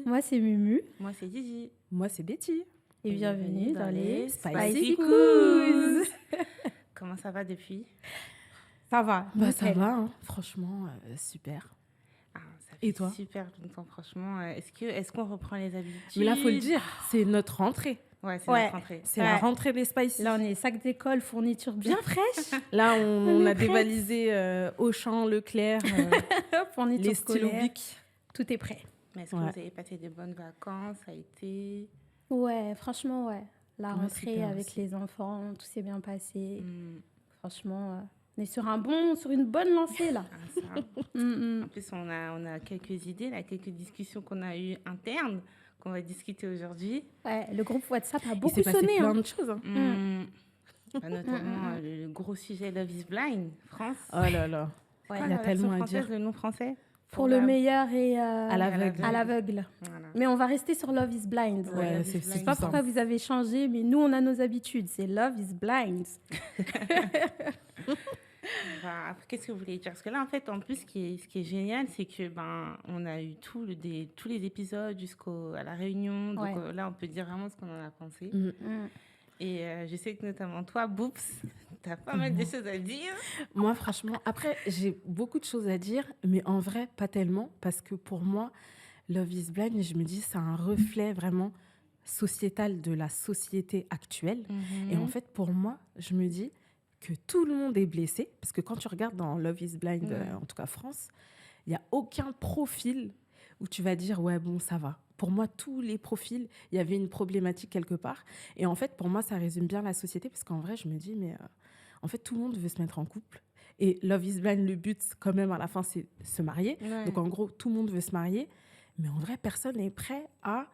Moi, c'est Mumu. Moi, c'est Gigi. Moi, c'est Betty. Et bienvenue dans les Spicy Coos. Comment ça va depuis? Ça va. Ça va, hein. Franchement, super. Ça fait Et toi? Super longtemps, franchement. Est-ce qu'on reprend les habitudes? Mais là, il faut le dire, c'est notre rentrée. Ouais, c'est notre rentrée. C'est la rentrée des Spicy. Là, on est sac d'école, fourniture bien fraîche. Là, on a dévalisé Auchan, Leclerc, fourniture les stylos scolaire. Bic. Tout est prêt. Mais est-ce que vous avez passé de bonnes vacances? Ça a été... Ouais, franchement, ouais. La rentrée super avec aussi. les enfants, tout s'est bien passé. Franchement, on est sur une bonne lancée, là. En plus, on a quelques idées, là, quelques discussions qu'on a eues internes, qu'on va discuter aujourd'hui. Ouais, le groupe WhatsApp a Il beaucoup s'est passé sonné. plein de choses. Hein. Notamment le gros sujet Love is Blind, France. Oh là là. Ouais, il y a tellement à dire. Le nom français pour le meilleur et à l'aveugle. Voilà. Mais on va rester sur Love is Blind. Ouais, c'est Je sais pas pourquoi vous avez changé, mais nous, on a nos habitudes. C'est Love is Blind. Après, qu'est-ce que vous voulez dire? Parce que là, en fait, en plus, ce qui est génial, c'est que on a eu tous les épisodes jusqu'à la réunion. Donc là, on peut dire vraiment ce qu'on en a pensé. Et je sais que notamment toi, Boops, tu as pas mal de choses à dire. Moi, franchement, après, j'ai beaucoup de choses à dire, mais en vrai, pas tellement, parce que pour moi, Love is Blind, je me dis, c'est un reflet vraiment sociétal de la société actuelle. Et en fait, pour moi, je me dis que tout le monde est blessé, parce que quand tu regardes dans Love is Blind, en tout cas France, il n'y a aucun profil où tu vas dire, ouais, bon, ça va. Pour moi, tous les profils, il y avait une problématique quelque part. Et en fait, pour moi, ça résume bien la société, parce qu'en vrai, je me dis, mais en fait, tout le monde veut se mettre en couple. Et Love is Blind, le but, quand même, à la fin, c'est se marier. Ouais. Donc, en gros, tout le monde veut se marier. Mais en vrai, personne n'est prêt à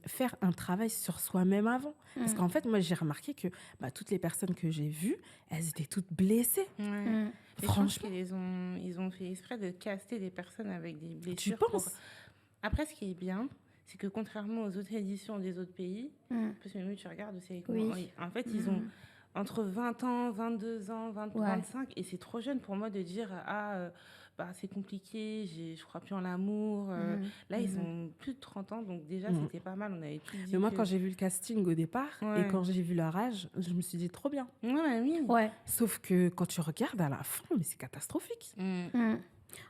faire un travail sur soi-même avant. Parce qu'en fait, moi, j'ai remarqué que toutes les personnes que j'ai vues, elles étaient toutes blessées. Franchement. Je pense qu'ils ont fait exprès de caster des personnes avec des blessures. Tu penses? Après, ce qui est bien, c'est que contrairement aux autres éditions des autres pays, parce que même tu regardes aussi avec moi, en fait, ils ont entre 20 ans, 22 ans, 25, et c'est trop jeune pour moi de dire c'est compliqué, je crois plus en l'amour. Là, ils ont plus de 30 ans, donc déjà, c'était pas mal. On avait tout dit. Mais moi, quand j'ai vu le casting au départ et quand j'ai vu leur âge, je me suis dit trop bien. Ouais. Sauf que quand tu regardes à la fin, mais c'est catastrophique.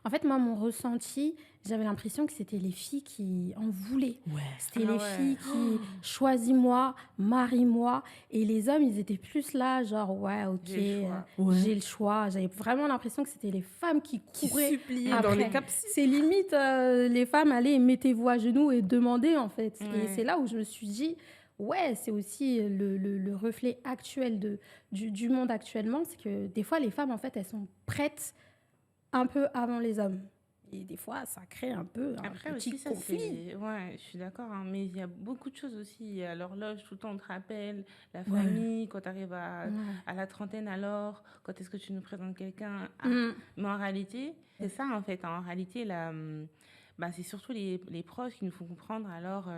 En fait, moi, mon ressenti, j'avais l'impression que c'était les filles qui en voulaient. Ouais. C'était les filles qui choisis-moi, marie-moi. Et les hommes, ils étaient plus là, genre, ouais, ok, j'ai le choix. J'avais vraiment l'impression que c'était les femmes qui couraient. Suppliaient après. Dans les capsules. C'est limite, les femmes allaient, mettez-vous à genoux et demandaient, en fait. Et c'est là où je me suis dit, ouais, c'est aussi le reflet actuel du monde actuellement. C'est que des fois, les femmes, en fait, elles sont prêtes un peu avant les hommes. Et des fois, ça crée un peu Après, un petit aussi, conflit. Ouais, je suis d'accord. Hein, mais il y a beaucoup de choses aussi. Il y a l'horloge, tout le temps, on te rappelle. La famille, quand tu arrives à la trentaine, alors, quand est-ce que tu nous présentes quelqu'un? Mais en réalité, c'est ça, en fait. En réalité, c'est surtout les proches qui nous font comprendre, alors,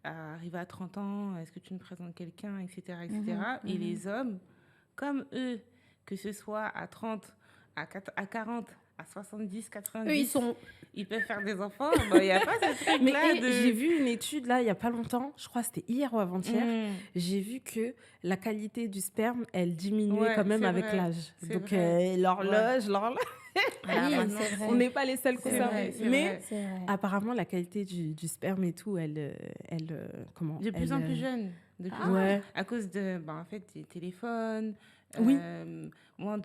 arriver à 30 ans, est-ce que tu nous présentes quelqu'un, etc. etc. Et les hommes, comme eux, que ce soit à 30, à 40, à 70, 90, ils peuvent faire des enfants. Il n'y a pas ce truc-là. J'ai vu une étude, là, il n'y a pas longtemps, je crois que c'était hier ou avant-hier, j'ai vu que la qualité du sperme, elle diminuait quand même avec l'âge. Donc, l'horloge... on n'est pas les seuls concernés. Mais apparemment, la qualité du sperme et tout, elle de plus en plus jeune. À cause de, en fait, des téléphones... moins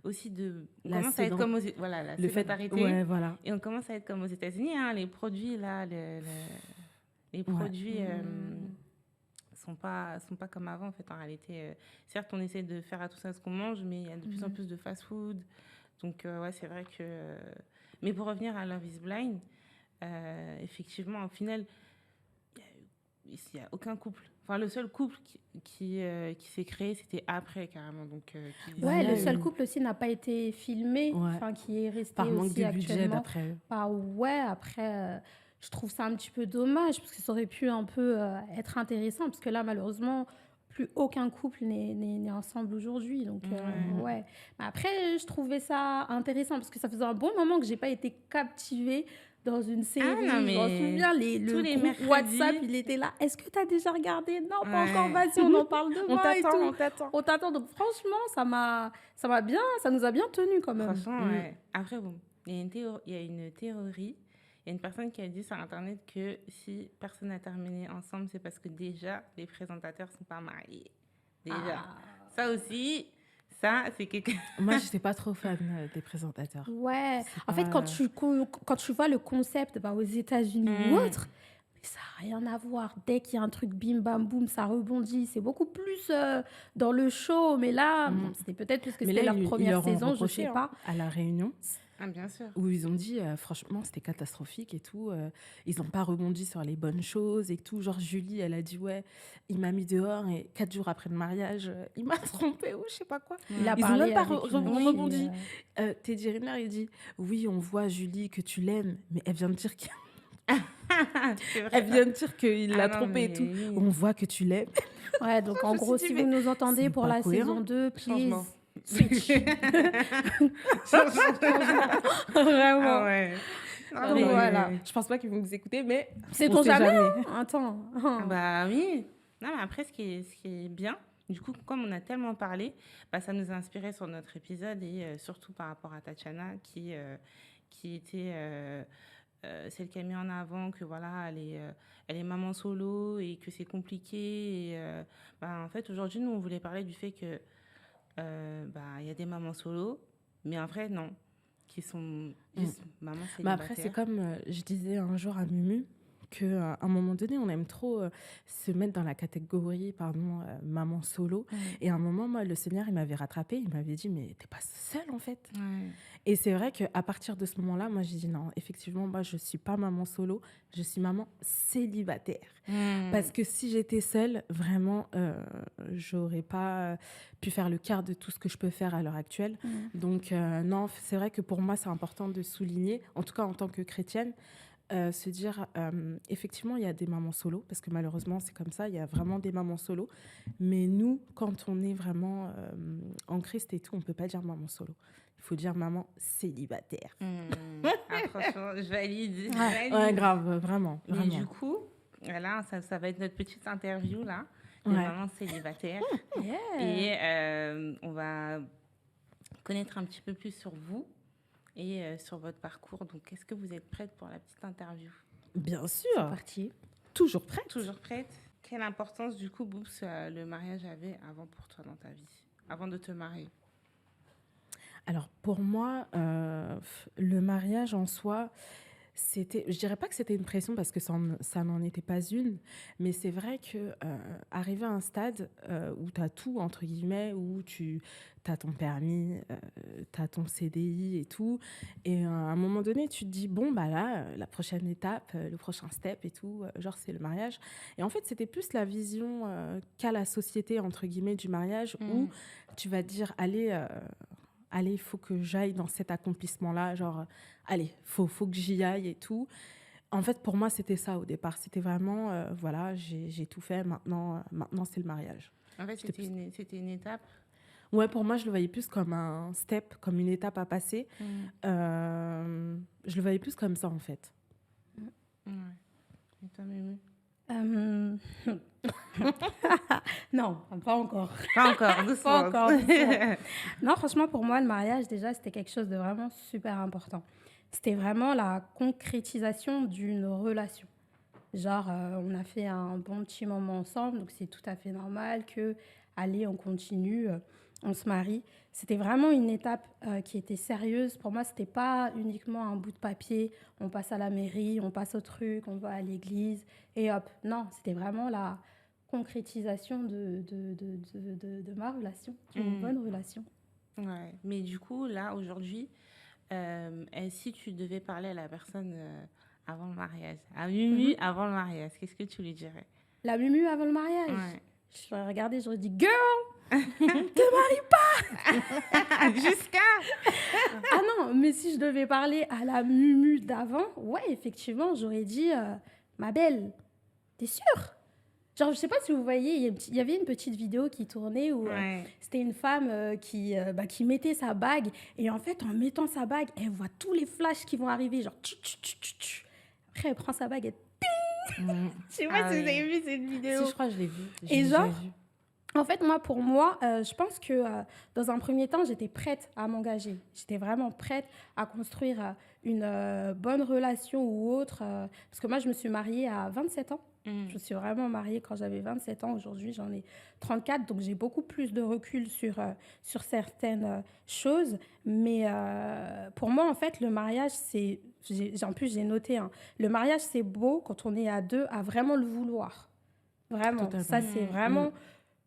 aussi de on commence à être comme la sédentarité et on commence à être comme aux États-Unis, hein, les produits là les produits sont pas comme avant, en fait. En réalité, certes, on essaie de faire attention à ce qu'on mange, mais il y a de plus en plus de fast-food, donc c'est vrai que mais pour revenir à Love is Blind, effectivement, au final, il n'y a aucun couple Enfin, le seul couple qui s'est créé, c'était après, carrément. Donc, le seul couple aussi n'a pas été filmé, qui est resté par manque aussi de budget, actuellement. d'après eux. Après, je trouve ça un petit peu dommage, parce que ça aurait pu un peu être intéressant, parce que là, malheureusement, plus aucun couple n'est ensemble aujourd'hui. Donc, Mais après, je trouvais ça intéressant, parce que ça faisait un bon moment que je n'ai pas été captivée dans une série. Je m'en souviens, le groupe WhatsApp, il était là. Est-ce que tu as déjà regardé? Non, pas encore, vas-y, on en parle demain. On t'attend. Donc, franchement, ça nous a bien tenus quand même. Franchement, Après, bon, il y a une théorie. Il y a une personne qui a dit sur Internet que si personne n'a terminé ensemble, c'est parce que déjà, les présentateurs ne sont pas mariés. Déjà. Ça aussi... Ça, c'est quelque... Moi, je n'étais pas trop fan des présentateurs. Ouais. En fait, quand tu vois le concept aux États-Unis ou autre, ça n'a rien à voir. Dès qu'il y a un truc bim, bam, boum, ça rebondit. C'est beaucoup plus dans le show. Mais là, c'était peut-être parce que c'était leur première saison, je ne sais pas. À La Réunion. Bien sûr. Où ils ont dit, franchement, c'était catastrophique et tout. Ils n'ont pas rebondi sur les bonnes choses et tout. Genre, Julie, elle a dit, il m'a mis dehors et 4 jours après le mariage, il m'a trompé ou je sais pas quoi. Ils n'ont même pas rebondi. Teddy Riner, il dit, oui, on voit, Julie, que tu l'aimes, mais elle vient de dire elle vient de dire qu'il l'a trompé et tout. On voit que tu l'aimes. Ouais, donc en gros, si vous nous entendez pour la saison 2, please... Switch. Vraiment. Voilà. Je pense pas qu'ils vont nous écouter, mais c'est ton jamais. Attends. Bah oui. Non, mais après, ce qui est bien, du coup, comme on a tellement parlé, ça nous a inspiré sur notre épisode et surtout par rapport à Tatiana qui était celle qui a mis en avant que voilà, elle est maman solo et que c'est compliqué. Et en fait, aujourd'hui, nous, on voulait parler du fait que y a des mamans solo, mais en vrai, non, qui sont juste mamans célibataires. Après, c'est comme je disais un jour à Mumu, qu'à un moment donné, on aime trop se mettre dans la catégorie maman solo. Et à un moment, moi, le Seigneur, il m'avait rattrapée, il m'avait dit, mais t'es pas seule, en fait. Et c'est vrai qu'à partir de ce moment-là, moi, j'ai dit, non, effectivement, moi, je suis pas maman solo, je suis maman célibataire. Parce que si j'étais seule, vraiment, j'aurais pas pu faire le quart de tout ce que je peux faire à l'heure actuelle. Donc, non, c'est vrai que pour moi, c'est important de souligner, en tout cas en tant que chrétienne, se dire, effectivement, il y a des mamans solo, parce que malheureusement, c'est comme ça, il y a vraiment des mamans solo. Mais nous, quand on est vraiment en Christ et tout, on ne peut pas dire maman solo. Il faut dire maman célibataire. Franchement, je valide. Ouais, grave, vraiment. Mais du coup, là, ça va être notre petite interview, là, de maman célibataire. Et on va connaître un petit peu plus sur vous et sur votre parcours. Donc, est-ce que vous êtes prête pour la petite interview? Bien sûr. C'est parti. Toujours prête. Toujours prête. Quelle importance, du coup, Boubs, le mariage avait avant pour toi dans ta vie, avant de te marier? Alors, pour moi, le mariage en soi, je dirais pas que c'était une pression parce que ça n'en était pas une, mais c'est vrai que arriver à un stade où tu as tout, entre guillemets, où tu as ton permis, tu as ton CDI et tout, et à un moment donné, tu te dis, bon, là, la prochaine étape, le prochain step et tout, genre, c'est le mariage. Et en fait, c'était plus la vision qu'a la société, entre guillemets, du mariage, où tu vas te dire, allez, il faut que j'aille dans cet accomplissement-là, genre, allez, faut que j'y aille et tout. En fait, pour moi, c'était ça au départ. C'était vraiment, voilà, j'ai tout fait, maintenant c'est le mariage. En fait, c'était une étape. Ouais, pour moi, je le voyais plus comme un step, comme une étape à passer. Je le voyais plus comme ça, en fait. Ouais. Et toi, Mumu? Non, pas encore. Pas encore, doucement. Pas encore. Non, franchement, pour moi, le mariage, déjà, c'était quelque chose de vraiment super important. C'était vraiment la concrétisation d'une relation. Genre, on a fait un bon petit moment ensemble, donc c'est tout à fait normal que, allez, on continue, on se marie. C'était vraiment une étape qui était sérieuse. Pour moi, c'était pas uniquement un bout de papier. On passe à la mairie, on passe au truc, on va à l'église et hop. Non, c'était vraiment la concrétisation de ma relation, d'une bonne relation. Ouais, mais du coup, là, aujourd'hui, si tu devais parler à la personne avant le mariage, à Mumu avant le mariage, qu'est-ce que tu lui dirais? la mumu avant le mariage. Ouais. Je l'aurais regardé, j'aurais dit, girl, te marie pas. Jusqu'à. Ah non, mais si je devais parler à la mumu d'avant, ouais, effectivement, j'aurais dit, ma belle, t'es sûre? Genre, je sais pas si vous voyez, il y avait une petite vidéo qui tournait où c'était une femme qui mettait sa bague. Et en fait, en mettant sa bague, elle voit tous les flashs qui vont arriver. Genre, après, elle prend sa bague et... Je sais pas si vous avez vu cette vidéo. Si, je crois que je l'ai vue. Et genre, en fait, pour moi, je pense que dans un premier temps, j'étais prête à m'engager. J'étais vraiment prête à construire une bonne relation ou autre. Parce que moi, je me suis mariée à 27 ans. Je me suis vraiment mariée quand j'avais 27 ans. Aujourd'hui, j'en ai 34. Donc, j'ai beaucoup plus de recul sur certaines choses. Mais pour moi, en fait, le mariage, c'est... En plus, j'ai noté, le mariage, c'est beau quand on est à deux, à vraiment le vouloir. Vraiment. Totalement. Ça, c'est vraiment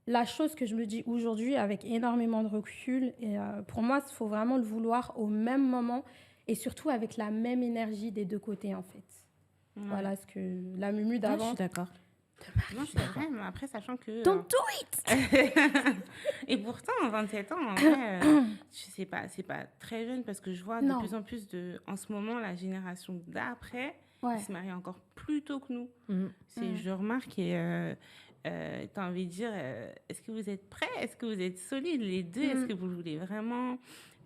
la chose que je me dis aujourd'hui avec énormément de recul. Et pour moi, il faut vraiment le vouloir au même moment et surtout avec la même énergie des deux côtés, en fait. Voilà ce que la mumu d'avant. Je suis d'accord. Non, c'est vrai, mais après, sachant que... Don't do it. Et pourtant, 27 ans, en vrai, je sais pas, c'est pas très jeune parce que je vois de plus en plus en ce moment, la génération d'après, qui se marie encore plus tôt que nous. Je remarque et t'as envie de dire, est-ce que vous êtes prêts? Est-ce que vous êtes solides, les deux? Est-ce que vous le voulez vraiment?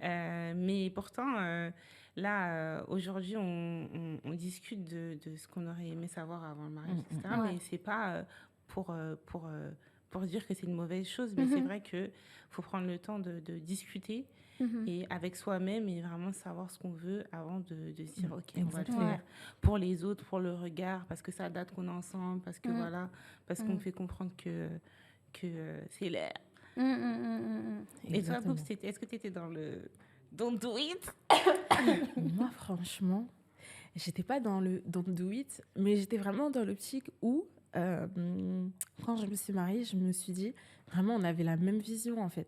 Mais pourtant... Là, aujourd'hui, on discute de ce qu'on aurait aimé savoir avant le mariage, etc. Mais c'est pas pour dire que c'est une mauvaise chose, mais c'est vrai qu'il faut prendre le temps de discuter et avec soi-même et vraiment savoir ce qu'on veut avant de se dire, OK, on va le faire pour les autres, pour le regard, parce que ça date qu'on est ensemble, parce que voilà, parce qu'on me fait comprendre que c'est l'air. Et toi, Boubs, est-ce que tu étais dans le... Don't do it. Moi, franchement, j'étais pas dans le don't do it, mais j'étais vraiment dans l'optique où, quand je me suis mariée, je me suis dit, vraiment, on avait la même vision, en fait.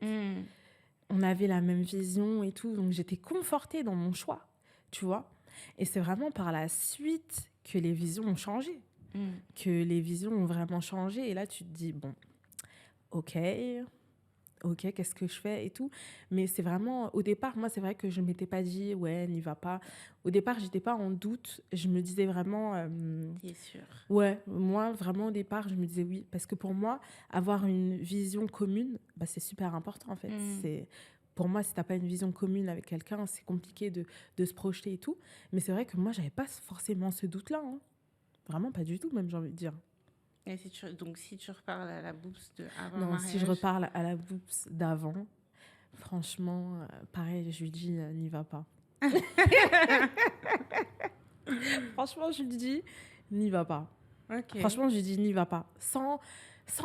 On avait la même vision et tout, donc j'étais confortée dans mon choix, tu vois. Et c'est vraiment par la suite que les visions ont changé, que les visions ont vraiment changé. Et là, tu te dis, bon, OK, qu'est-ce que je fais et tout. Mais c'est vraiment, au départ, moi, c'est vrai que je ne m'étais pas dit, ouais, n'y va pas. Au départ, je n'étais pas en doute. Je me disais vraiment... T'es sûre? Ouais, moi, vraiment, au départ, je me disais oui. Parce que pour moi, avoir une vision commune, bah, c'est super important, en fait. Pour moi, si tu n'as pas une vision commune avec quelqu'un, c'est compliqué de se projeter et tout. Mais c'est vrai que moi, je n'avais pas forcément ce doute-là. Hein. Vraiment pas du tout, même, j'ai envie de dire. Et donc, si tu reparles à la Boubs d'avant Non, mariage... si je reparle à la Boubs d'avant, franchement, pareil, je lui dis, n'y va pas. Franchement, je lui dis, n'y va pas. Okay. Franchement, je lui dis, n'y va pas. Sans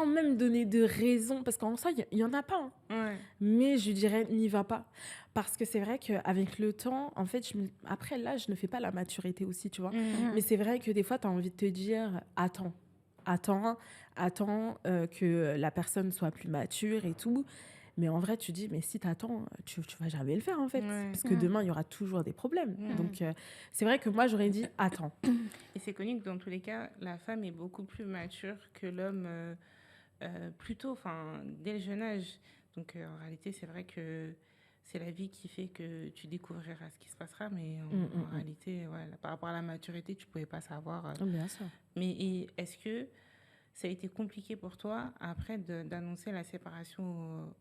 même donner de raison, parce qu'en soi, il n'y en a pas. Hein. Mais je lui dirais, n'y va pas. Parce que c'est vrai qu'avec le temps, en fait, après, là, je ne fais pas la maturité aussi, tu vois. Mais c'est vrai que des fois, tu as envie de te dire, attends que la personne soit plus mature et tout. Mais en vrai, tu dis, mais si t'attends, tu vas jamais le faire, en fait. Parce que demain, il y aura toujours des problèmes. Donc, c'est vrai que moi, j'aurais dit, attends. Et c'est connu que dans tous les cas, la femme est beaucoup plus mature que l'homme plutôt, dès le jeune âge. Donc, en réalité, c'est vrai que c'est la vie qui fait que tu découvriras ce qui se passera. Mais en réalité, par rapport à la maturité, tu ne pouvais pas savoir. Bien sûr. Mais est-ce que ça a été compliqué pour toi après d'annoncer la séparation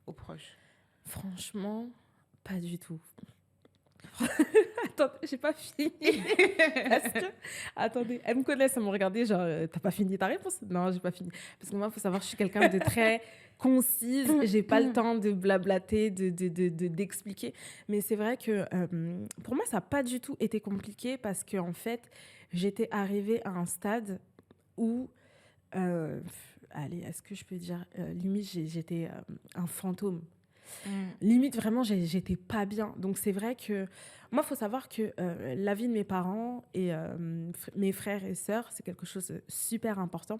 aux proches? Franchement, pas du tout. Attends, j'ai pas fini. Attendez, elles me connaissent, elles m'ont regardé, genre, t'as pas fini ta réponse? Non, j'ai pas fini. Parce que moi, il faut savoir, je suis quelqu'un de très concise, j'ai pas le temps de blablater, d'expliquer. Mais c'est vrai que pour moi, ça n'a pas du tout été compliqué parce qu'en fait, j'étais arrivée à un stade où, allez, est-ce que je peux dire, limite, j'étais un fantôme. Limite, vraiment, j'étais pas bien. Donc, c'est vrai que moi, il faut savoir que la vie de mes parents et mes frères et sœurs, c'est quelque chose de super important.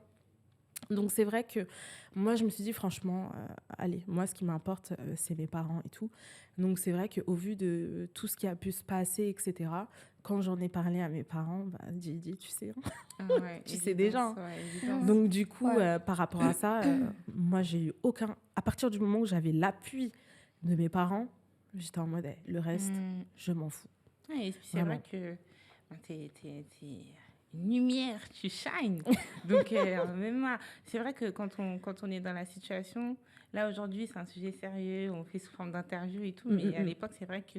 Donc, c'est vrai que moi, je me suis dit, franchement, allez, moi, ce qui m'importe, c'est mes parents et tout. Donc, c'est vrai qu'au vu de tout ce qui a pu se passer, etc., quand j'en ai parlé à mes parents, bah, Didi, tu sais, tu sais déjà. Donc, du coup, par rapport à ça, moi, j'ai eu aucun... À partir du moment où j'avais l'appui de mes parents, j'étais en mode, le reste, je m'en fous. Et puis, c'est vrai que t'es une lumière, tu shines. Donc, même c'est vrai que quand on est dans la situation, là, aujourd'hui, c'est un sujet sérieux, on fait sous forme d'interview et tout, mais à l'époque, c'est vrai que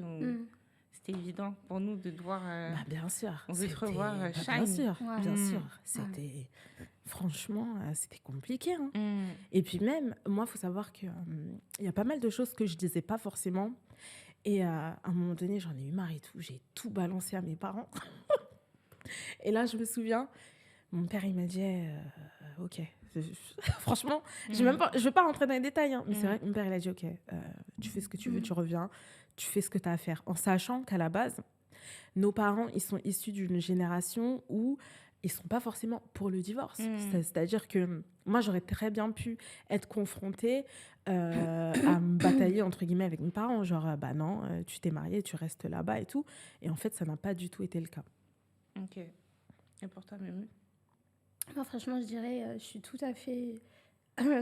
c'était évident pour nous de devoir... bien sûr. On veut se revoir shine. Bien sûr, bien sûr. C'était... Franchement, c'était compliqué. Hein. Et puis même, moi, il faut savoir qu'il y a pas mal de choses que je disais pas forcément. Et à un moment donné, j'en ai eu marre et tout. J'ai tout balancé à mes parents. Et là, je me souviens, mon père, il m'a dit, OK. Franchement, je ne veux pas rentrer dans les détails. Hein, mais c'est vrai que mon père, il a dit, OK, tu fais ce que tu veux, tu reviens, tu fais ce que tu as à faire. En sachant qu'à la base, nos parents, ils sont issus d'une génération où ils ne sont pas forcément pour le divorce. C'est-à-dire que moi, j'aurais très bien pu être confrontée à me batailler, entre guillemets, avec mes parents. Genre, bah non, tu t'es mariée, tu restes là-bas et tout. Et en fait, ça n'a pas du tout été le cas. OK. Et pour toi, Mémé? Non, franchement, je dirais, je suis tout à fait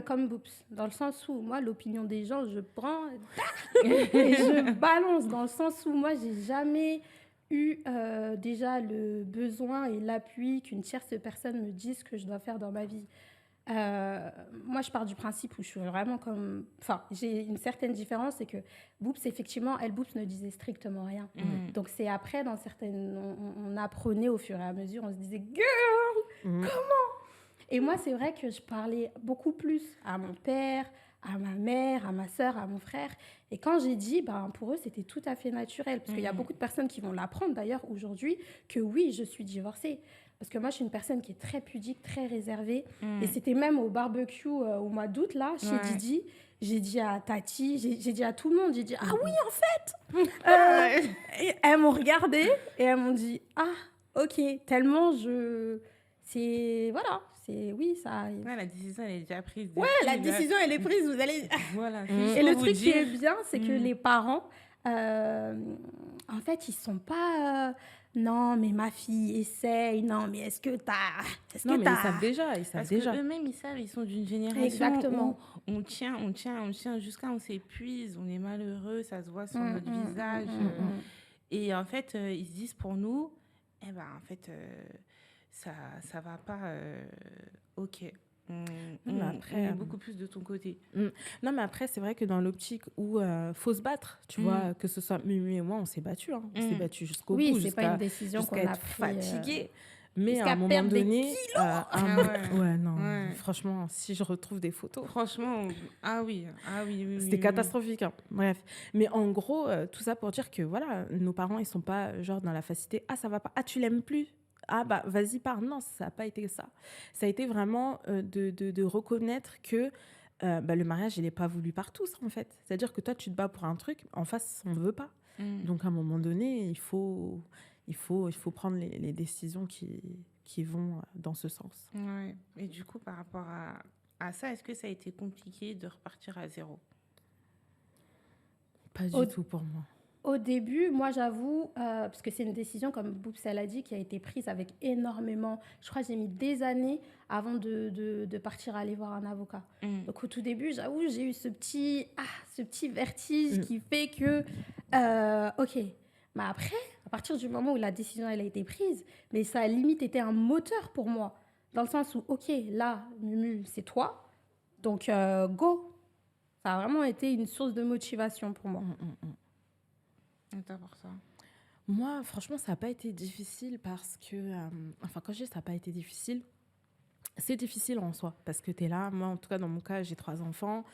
comme Boops. Dans le sens où, moi, l'opinion des gens, je prends et je balance. Dans le sens où, moi, j'ai jamais eu déjà le besoin et l'appui qu'une tierce personne me dise ce que je dois faire dans ma vie. Moi, je pars du principe où je suis vraiment comme... Enfin, j'ai une certaine différence, c'est que Boops, effectivement, Boops ne disait strictement rien. Donc, c'est après, dans certaines... On apprenait au fur et à mesure, on se disait « Girl, comment ?» Et moi, c'est vrai que je parlais beaucoup plus à mon père, à ma mère, à ma sœur, à mon frère. Et quand j'ai dit, ben, pour eux, c'était tout à fait naturel. Parce qu'il y a beaucoup de personnes qui vont l'apprendre, d'ailleurs, aujourd'hui, que oui, je suis divorcée. Parce que moi, je suis une personne qui est très pudique, très réservée. Et c'était même au barbecue au mois d'août, là, chez Didi. J'ai dit à Tati, j'ai dit à tout le monde, j'ai dit « Ah oui, en fait !» Et elles m'ont regardée et elles m'ont dit « Ah, ok, tellement je... » C'est... Voilà, c'est... Oui, ça... Ouais, la décision, elle est déjà prise. Ouais, la décision, elle est prise, vous allez... Voilà. Et le truc qui est bien, c'est que les parents, en fait, ils sont pas... non, mais ma fille, essaye. Non, mais est-ce que t'as... Mais ils savent déjà. Parce que eux-mêmes, ils savent, ils sont d'une génération où on tient jusqu'à on s'épuise, on est malheureux, ça se voit sur notre visage. Et en fait, ils se disent pour nous, eh ben, en fait... ça va pas, ok. On est beaucoup plus de ton côté. Non, mais après, c'est vrai que dans l'optique où faut se battre, tu vois, que ce soit Mumu et moi, on s'est battus. Hein. On s'est battus jusqu'au bout. Oui, c'est pas une décision qu'on a prise. Fatigué. Mais à un moment donné... franchement, si je retrouve des photos... Franchement, oui. C'était catastrophique. Hein. Bref. Mais en gros, tout ça pour dire que, voilà, nos parents, ils sont pas genre dans la facilité. Ah, ça va pas. Ah, tu l'aimes plus. Ah bah vas-y pars. Non, ça n'a pas été ça. Ça a été vraiment de reconnaître que le mariage, il n'est pas voulu par tous en fait. C'est-à-dire que toi, tu te bats pour un truc, en face, on ne veut pas. Donc à un moment donné, il faut prendre les décisions qui vont dans ce sens. Ouais. Et du coup, par rapport à ça, est-ce que ça a été compliqué de repartir à zéro? Pas du tout pour moi. Au début, moi, j'avoue, parce que c'est une décision, comme Boops a dit, qui a été prise avec énormément... Je crois que j'ai mis des années avant de partir aller voir un avocat. Donc, au tout début, j'avoue, j'ai eu ce petit vertige qui fait que... OK. Mais après, à partir du moment où la décision elle a été prise, mais ça a limite été un moteur pour moi. Dans le sens où, OK, là, Mumu, c'est toi. Donc, go. Ça a vraiment été une source de motivation pour moi. Pour ça. Moi, franchement, ça n'a pas été difficile parce que... quand je dis ça n'a pas été difficile, c'est difficile en soi parce que tu es là. Moi, en tout cas, dans mon cas, j'ai 3 enfants.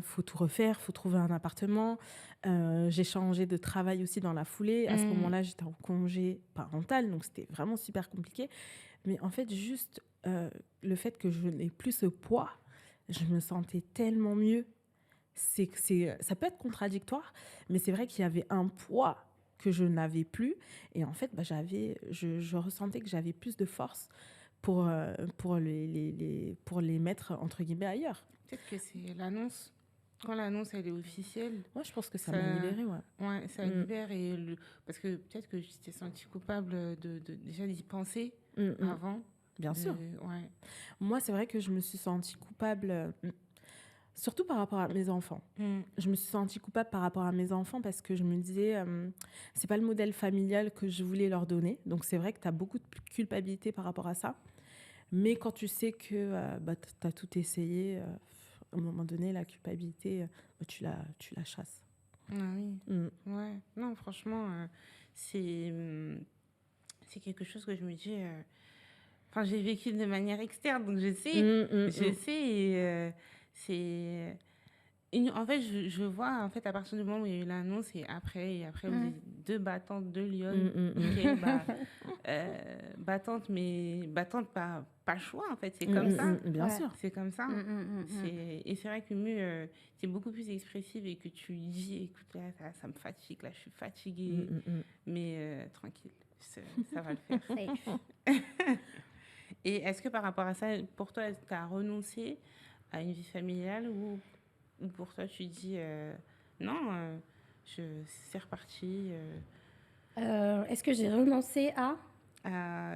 Faut tout refaire, faut trouver un appartement. J'ai changé de travail aussi dans la foulée. À ce moment-là, j'étais en congé parental, donc c'était vraiment super compliqué. Mais en fait, juste le fait que je n'ai plus ce poids, je me sentais tellement mieux. Ça peut être contradictoire, mais c'est vrai qu'il y avait un poids que je n'avais plus. Et en fait, je ressentais que j'avais plus de force pour les mettre, entre guillemets, ailleurs. Peut-être que c'est l'annonce. Quand l'annonce, elle est officielle. Moi, je pense que ça m'a libérée, ouais. Ouais, ça libère. Parce que peut-être que je t'ai sentie coupable déjà d'y penser avant. Bien sûr. Ouais. Moi, c'est vrai que je me suis sentie coupable, surtout par rapport à mes enfants. Je me suis sentie coupable par rapport à mes enfants parce que je me disais, c'est pas le modèle familial que je voulais leur donner. Donc, c'est vrai que tu as beaucoup de culpabilité par rapport à ça. Mais quand tu sais que tu as tout essayé, à un moment donné, la culpabilité, tu la chasses. Ah oui. Ouais. Non, franchement, c'est quelque chose que je me dis... Enfin, j'ai vécu de manière externe, donc je sais, et c'est... En fait, je vois, en fait, à partir du moment où il y a eu l'annonce, et après vous êtes 2 battantes, 2 lionnes, battantes, mais battantes pas choix, en fait, c'est comme ça. Bien sûr. C'est comme ça. Et c'est vrai que mieux, tu es beaucoup plus expressive et que tu dis, écoute, là, ça me fatigue, là, je suis fatiguée, mais tranquille, ça va le faire. Et est-ce que par rapport à ça, pour toi, tu as renoncé à une vie familiale ou pour toi, tu dis non, c'est reparti Est-ce que j'ai renoncé à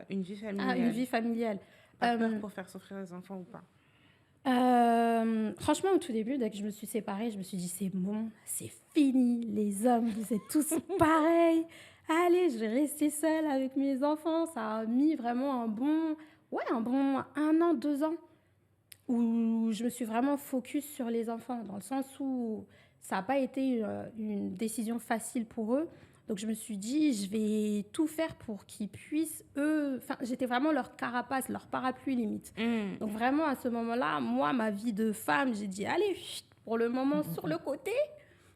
une vie familiale? À une vie familiale. Pas peur pour faire souffrir les enfants ou pas? Franchement, au tout début, dès que je me suis séparée, je me suis dit, c'est bon, c'est fini, les hommes, vous êtes tous pareils. Allez, je vais rester seule avec mes enfants. Ça a mis vraiment un bon 1 an, 2 ans, où je me suis vraiment focus sur les enfants, dans le sens où ça n'a pas été une décision facile pour eux. Donc, je me suis dit, je vais tout faire pour qu'ils puissent, eux... Enfin, j'étais vraiment leur carapace, leur parapluie limite. Donc, vraiment, à ce moment-là, moi, ma vie de femme, j'ai dit, allez, pour le moment, sur le côté,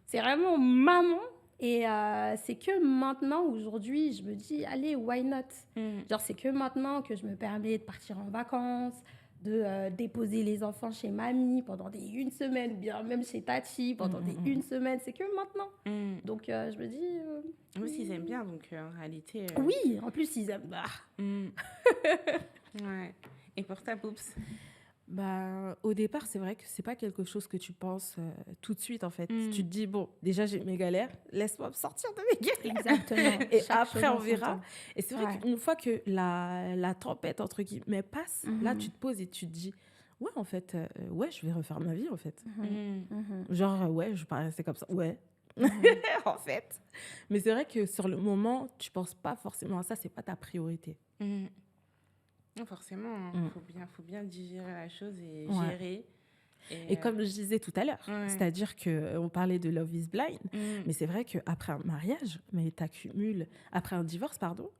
c'est vraiment maman. Et c'est que maintenant, aujourd'hui, je me dis, allez, why not? Genre, c'est que maintenant que je me permets de partir en vacances, de déposer les enfants chez mamie pendant une semaine, ou bien même chez tati pendant une semaine. C'est que maintenant. Donc, je me dis... Oui, ils aiment bien, donc en réalité... Oui, en plus, ils aiment... Ouais. Et pour ta Poups? Au départ, c'est vrai que c'est pas quelque chose que tu penses tout de suite, en fait. Tu te dis, bon, déjà, j'ai mes galères, laisse-moi me sortir de mes galères. Exactement. Et après, on verra. Et c'est vrai qu'une fois que la tempête, entre guillemets, passe, là, tu te poses et tu te dis, ouais, en fait, je vais refaire ma vie, en fait. Genre, ouais, je vais pas rester comme ça. Ouais. En fait. Mais c'est vrai que sur le moment, tu penses pas forcément à ça, c'est pas ta priorité. Non, forcément, faut bien digérer la chose et gérer. Et comme je disais tout à l'heure, c'est-à-dire qu'on parlait de Love is Blind, mais c'est vrai qu'après un mariage, après un divorce,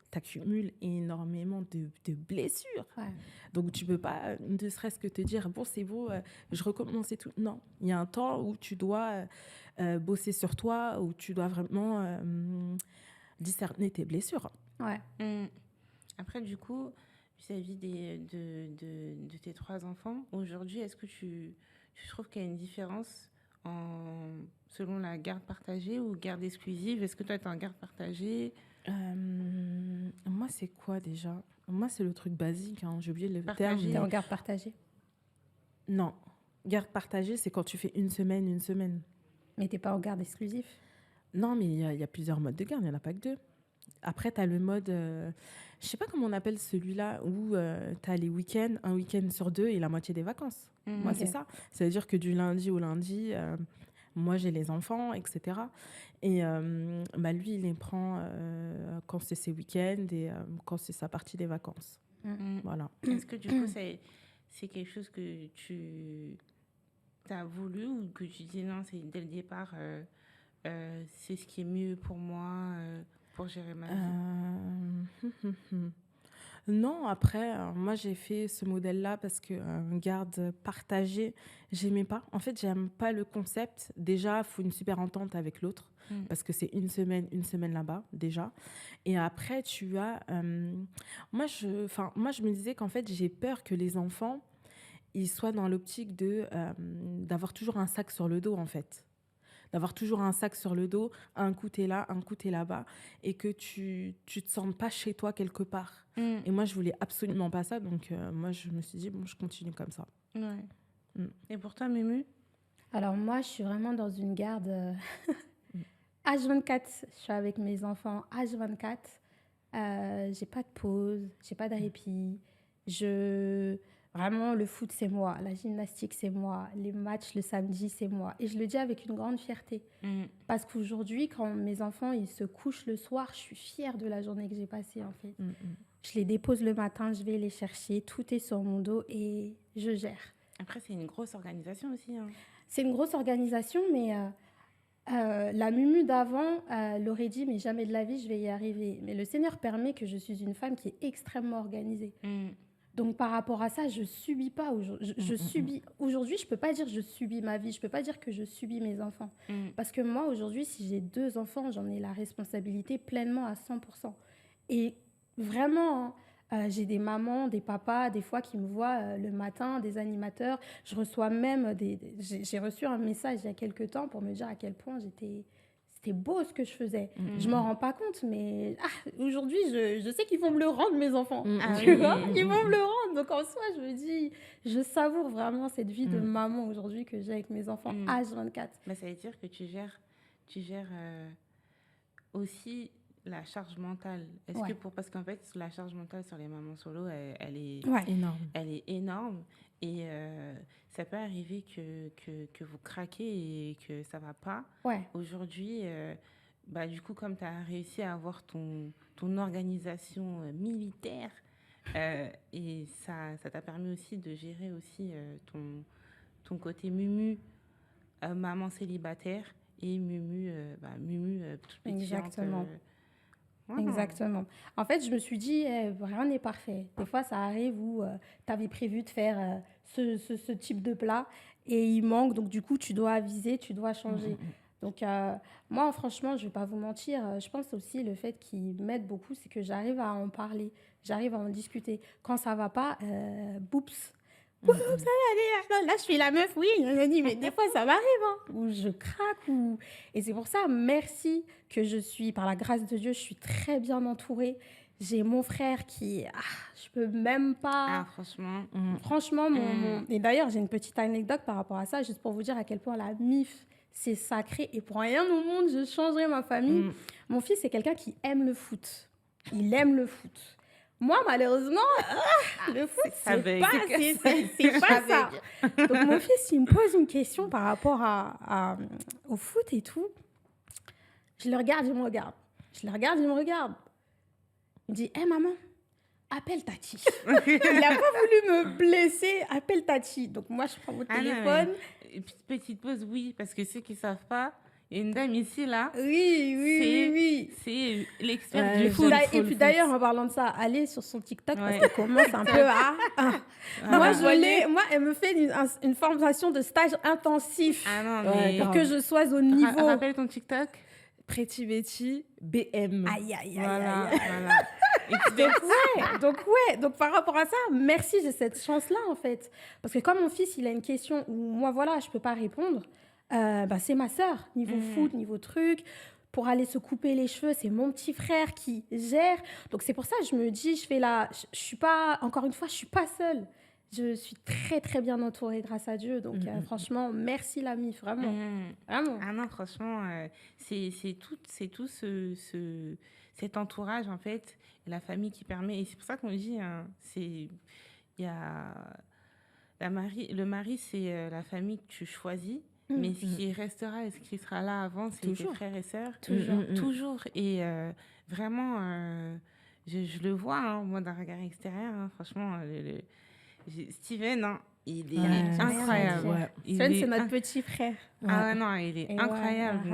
t'accumules énormément de blessures. Donc tu peux pas, ne serait-ce que te dire, bon, c'est bon, je recommence et tout. Non, il y a un temps où tu dois bosser sur toi, où tu dois vraiment discerner tes blessures. Après, du coup, vis-à-vis de tes 3 enfants, aujourd'hui, est-ce que tu trouves qu'il y a une différence selon la garde partagée ou garde exclusive? Est-ce que toi, tu es en garde partagée? Moi, c'est quoi déjà? Moi, c'est le truc basique, hein. J'ai oublié le terme. Tu es en garde partagée? Non. Garde partagée, c'est quand tu fais une semaine. Mais tu n'es pas en garde exclusive? Non, mais il y a plusieurs modes de garde, il n'y en a pas que 2. Après, tu as le mode, je sais pas comment on appelle celui-là, où tu as les week-ends, un week-end sur 2 et la moitié des vacances. Moi, c'est ça. Ça veut dire que du lundi au lundi, moi, j'ai les enfants, etc. Et lui, il les prend quand c'est ses week-ends et quand c'est sa partie des vacances. Voilà. Est-ce que du coup, c'est quelque chose que tu as voulu ou que tu dis non, c'est dès le départ, c'est ce qui est mieux pour moi pour gérer ma vie? Non, après, moi, j'ai fait ce modèle-là parce que garde partagée, j'aimais pas. En fait, j'aime pas le concept. Déjà, il faut une super entente avec l'autre parce que c'est une semaine là-bas, déjà. Et après, tu as... moi, je me disais qu'en fait, j'ai peur que les enfants, ils soient dans l'optique d'avoir toujours un sac sur le dos, en fait. d'avoir toujours un sac sur le dos, un coup t'es là, un coup t'es là-bas, et que tu te sentes pas chez toi quelque part. Et moi, je voulais absolument pas ça, donc moi, je me suis dit, bon, je continue comme ça. Ouais. Et pour toi, Mumu? Alors moi, je suis vraiment dans une garde H24. Je suis avec mes enfants H24. J'ai pas de pause, j'ai pas de répit. Vraiment, le foot, c'est moi. La gymnastique, c'est moi. Les matchs le samedi, c'est moi. Et je le dis avec une grande fierté. Parce qu'aujourd'hui, quand mes enfants ils se couchent le soir, je suis fière de la journée que j'ai passée, en fait. Je les dépose le matin, je vais les chercher. Tout est sur mon dos et je gère. Après, c'est une grosse organisation aussi. Hein. C'est une grosse organisation, mais la Mumu d'avant l'aurait dit, mais jamais de la vie, je vais y arriver. Mais le Seigneur permet que je suis une femme qui est extrêmement organisée. Donc, par rapport à ça, je ne subis pas. Subis. Aujourd'hui, je ne peux pas dire que je subis ma vie. Je ne peux pas dire que je subis mes enfants. Parce que moi, aujourd'hui, si j'ai 2 enfants, j'en ai la responsabilité pleinement à 100%. Et vraiment, j'ai des mamans, des papas, des fois qui me voient le matin, des animateurs. Je reçois même j'ai reçu un message il y a quelques temps pour me dire à quel point c'était beau ce que je faisais. Je m'en rends pas compte, mais aujourd'hui, je sais qu'ils vont me le rendre, mes enfants. Tu vois, ils vont me le rendre. Donc en soi, je me dis, je savoure vraiment cette vie de maman aujourd'hui que j'ai avec mes enfants H24. Bah, ça veut dire que tu gères aussi la charge mentale. Parce qu'en fait, la charge mentale sur les mamans solo, elle est énorme. Elle est énorme. Et ça peut arriver que vous craquez et que ça ne va pas. Aujourd'hui, du coup, comme tu as réussi à avoir ton organisation militaire, et ça t'a permis aussi de gérer aussi ton côté Mumu, maman célibataire, et Mumu toute petite. Exactement. Exactement. En fait, je me suis dit, rien n'est parfait. Des fois, ça arrive où tu avais prévu de faire ce type de plat et il manque. Donc, du coup, tu dois aviser, tu dois changer. Donc, moi, franchement, je ne vais pas vous mentir. Je pense aussi le fait qui m'aide beaucoup, c'est que j'arrive à en parler. J'arrive à en discuter. Quand ça ne va pas, boups. Oups, ça va aller. Là, je suis la meuf, oui. Mais des fois, ça m'arrive. Où je craque. Et c'est pour ça, merci que je suis, par la grâce de Dieu, je suis très bien entourée. J'ai mon frère qui, je peux même pas... franchement. Franchement, Et d'ailleurs, j'ai une petite anecdote par rapport à ça, juste pour vous dire à quel point la MIF, c'est sacré. Et pour rien au monde, je changerai ma famille. Mon fils, c'est quelqu'un qui aime le foot. Il aime le foot. Moi, malheureusement, le foot, c'est pas ça. Donc, mon fils, il me pose une question par rapport au foot et tout. Je le regarde, il me regarde. Je le regarde, il me regarde. Il me dit, hé, maman, appelle Tati. Il n'a pas voulu me blesser, appelle Tati. Donc, moi, je prends mon téléphone. Non, petite pause, oui, parce que ceux qui ne savent pas, il y a une dame ici, là. Oui. C'est l'expert du foot. Et puis d'ailleurs, en parlant de ça, allez sur son TikTok parce qu'elle commence un peu à... Moi, elle me fait une formation de stage intensif pour que je sois au niveau. Rappelle ton TikTok. Pretty Betty BM. Aïe. Voilà. Donc, par rapport à ça, merci, j'ai cette chance-là, en fait. Parce que comme mon fils, il a une question où moi, voilà, je ne peux pas répondre, c'est ma sœur, niveau foot, niveau truc. Pour aller se couper les cheveux, c'est mon petit frère qui gère. Donc, c'est pour ça que je me dis, je suis pas, encore une fois, je ne suis pas seule. Je suis très, très bien entourée grâce à Dieu. Donc, franchement, merci la MIF, vraiment. Vraiment. Ah non, franchement, c'est tout cet entourage, en fait, la famille qui permet. Et c'est pour ça qu'on dit, le mari, c'est la famille que tu choisis. Mais ce qui restera et ce qui sera là avant, c'est tes frères et sœurs. Toujours. Et vraiment, je le vois, moi, d'un regard extérieur. Franchement, Steven, il est incroyable. Steven, c'est notre petit frère. Ah non, il est incroyable.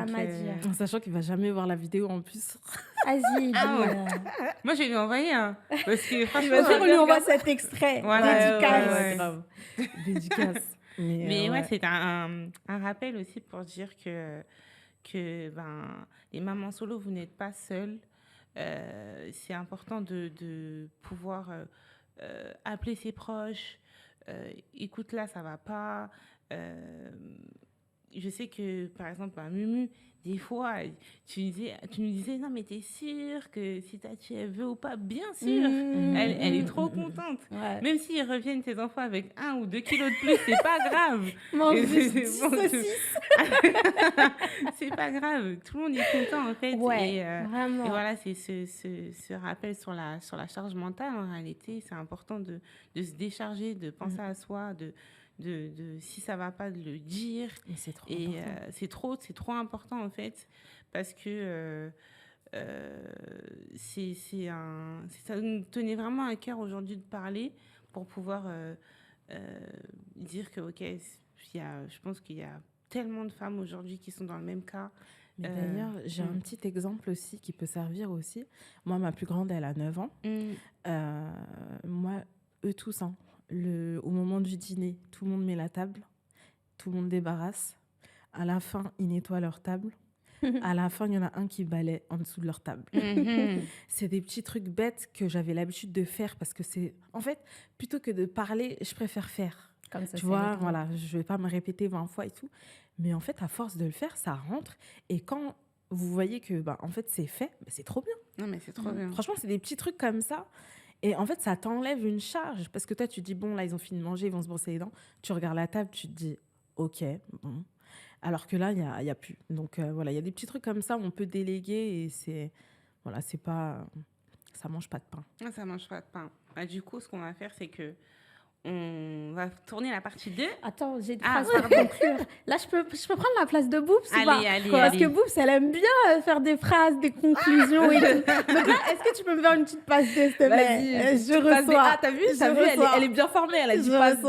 En sachant qu'il ne va jamais voir la vidéo en plus. Vas-y. Moi, je vais lui envoyer. Parce que, franchement, il va dire, on lui envoie cet extrait. Dédicace. Dédicace. Mais c'est un rappel aussi pour dire que les mamans solo, vous n'êtes pas seules. C'est important de pouvoir appeler ses proches. Écoute, là, ça va pas. je sais que, par exemple, à Mumu, des fois, tu nous disais, non, mais t'es sûre que si tu veut ou pas? Bien sûr. Elle est trop contente. Ouais. Même s'ils reviennent, tes enfants, avec 1 ou 2 kilos de plus, c'est pas grave. C'est pas grave. Tout le monde est content, en fait. Ouais, vraiment. Et voilà, c'est ce rappel sur la charge mentale, en réalité. C'est important de se décharger, de penser à soi, si ça va pas, de le dire. Mais c'est trop important. C'est trop important, en fait, parce que ça nous tenait vraiment à cœur aujourd'hui de parler pour pouvoir dire que, OK, je pense qu'il y a tellement de femmes aujourd'hui qui sont dans le même cas. Mais d'ailleurs, j'ai un petit exemple aussi qui peut servir aussi. Moi, ma plus grande, elle a 9 ans. Moi, eux tous, hein. Au moment du dîner, tout le monde met la table, tout le monde débarrasse. À la fin, ils nettoient leur table. À la fin, il y en a un qui balaie en dessous de leur table. C'est des petits trucs bêtes que j'avais l'habitude de faire parce que c'est... En fait, plutôt que de parler, je préfère faire. Comme ça, tu vois, voilà, je ne vais pas me répéter 20 fois et tout. Mais en fait, à force de le faire, ça rentre. Et quand vous voyez que, en fait, c'est fait, c'est trop bien. Non, mais c'est trop bien. Franchement, c'est des petits trucs comme ça. Et en fait, ça t'enlève une charge. Parce que toi, tu te dis, bon, là, ils ont fini de manger, ils vont se brosser les dents. Tu regardes la table, tu te dis, OK, bon. Alors que là, il y a plus. Donc, voilà, il y a des petits trucs comme ça où on peut déléguer et c'est... Voilà, c'est pas... Ça mange pas de pain. Ah, ça mange pas de pain. Du coup, ce qu'on va faire, c'est que on va tourner la partie 2. Attends, j'ai une phrase pour conclure. Là, je peux prendre la place de Boubs ou pas? Allez. Parce que Boubs, elle aime bien faire des phrases, des conclusions et tout. Donc là, est-ce que tu peux me faire une petite passe D, s'il te plaît? Vas-y, je reçois. Ah, t'as vu, elle est bien formée, elle a dit passe D.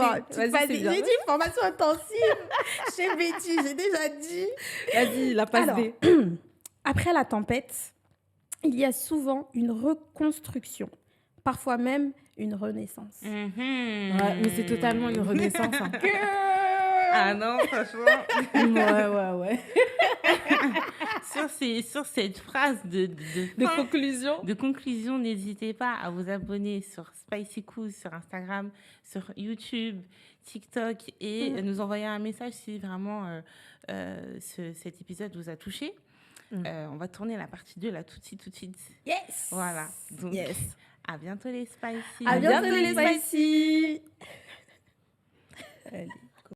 Vas-y, j'ai dit formation intensive chez Betty, j'ai déjà dit. Vas-y, la passe D. Après la tempête, il y a souvent une reconstruction, parfois même une renaissance. Ouais, mais c'est totalement une renaissance. Hein. Ah non, franchement. Ouais. Sur cette phrase de conclusion, n'hésitez pas à vous abonner sur Spicy Cool, sur Instagram, sur YouTube, TikTok et nous envoyer un message si vraiment cet épisode vous a touché. On va tourner la partie 2 là tout de suite. Yes. Voilà. Donc, à bientôt les Spicy. À bientôt les Spicy. Allez.